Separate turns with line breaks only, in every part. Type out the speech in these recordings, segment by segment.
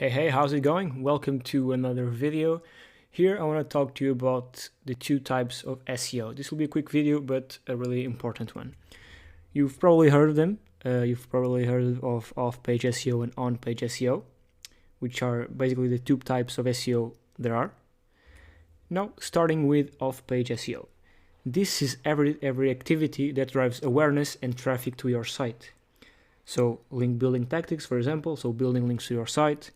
Hey, how's it going? Welcome to another video. Here I want to talk to you about the two types of SEO. This will be a quick video, but a really important one. You've probably heard of them. You've probably heard of off-page SEO and on-page SEO, which are basically the two types of SEO there are. Now, starting with off-page SEO. This is every activity that drives awareness and traffic to your site. So link building tactics, for example, so building links to your site,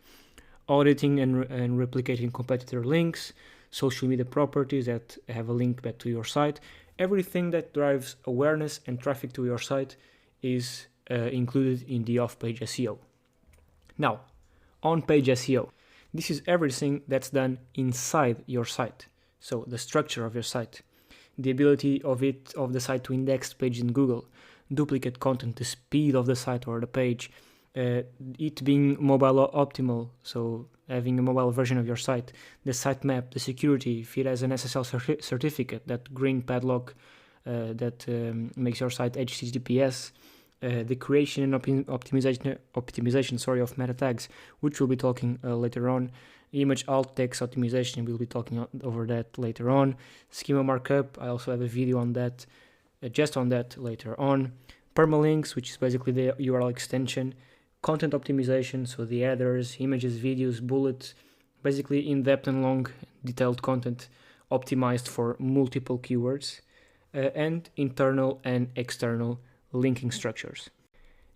auditing and replicating competitor links, social media properties that have a link back to your site. Everything that drives awareness and traffic to your site is included in the off-page SEO. Now, on-page SEO. This is everything that's done inside your site. So the structure of your site, the ability of the site to index pages in Google, duplicate content, the speed of the site or the page, it being mobile optimal, so having a mobile version of your site, the sitemap, the security, if it has an SSL certificate, that green padlock that makes your site HTTPS, the creation and optimization of meta tags, which we'll be talking later on, image alt text optimization, we'll be talking over that later on, schema markup, I also have a video on that, just on that later on, permalinks, which is basically the URL extension, content optimization, so the headers, images, videos, bullets, basically in-depth and long detailed content optimized for multiple keywords, and internal and external linking structures.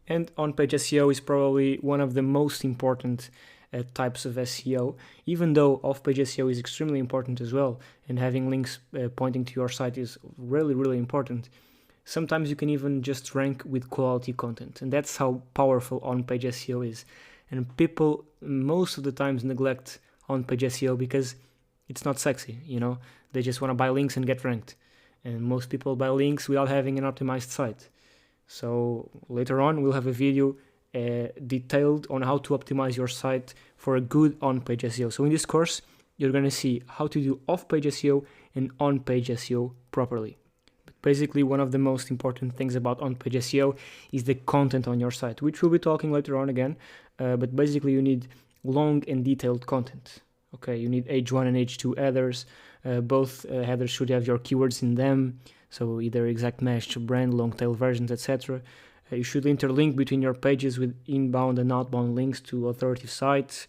And on-page SEO is probably one of the most important types of SEO, even though off-page SEO is extremely important as well, and having links pointing to your site is really important. Sometimes you can even just rank with quality content, and that's how powerful on-page SEO is. And people most of the times neglect on-page SEO because it's not sexy, they just want to buy links and get ranked. And most people buy links without having an optimized site. So later on we'll have a video detailed on how to optimize your site for a good on-page SEO. So in this course, you're going to see how to do off-page SEO and on-page SEO properly. Basically, one of the most important things about on-page SEO is the content on your site, which we'll be talking later on again. But basically, you need long and detailed content. Okay, you need H1 and H2 headers. Both headers should have your keywords in them, so either exact match, brand, long tail versions, etc. You should interlink between your pages with inbound and outbound links to authoritative sites,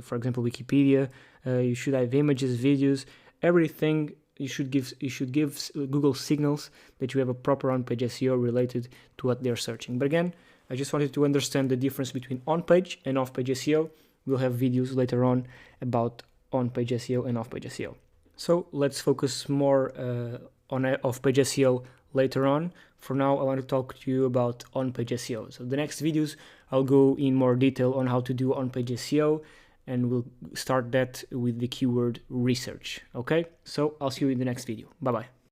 for example, Wikipedia. You should have images, videos, everything. You should give Google signals that you have a proper on-page SEO related to what they're searching. But again, I just wanted to understand the difference between on-page and off-page SEO. We'll have videos later on about on-page SEO and off-page SEO. So let's focus more on off-page SEO later on. For now, I want to talk to you about on-page SEO. So the next videos, I'll go in more detail on how to do on-page SEO, and we'll start that with the keyword research. Okay, so I'll see you in the next video. Bye bye.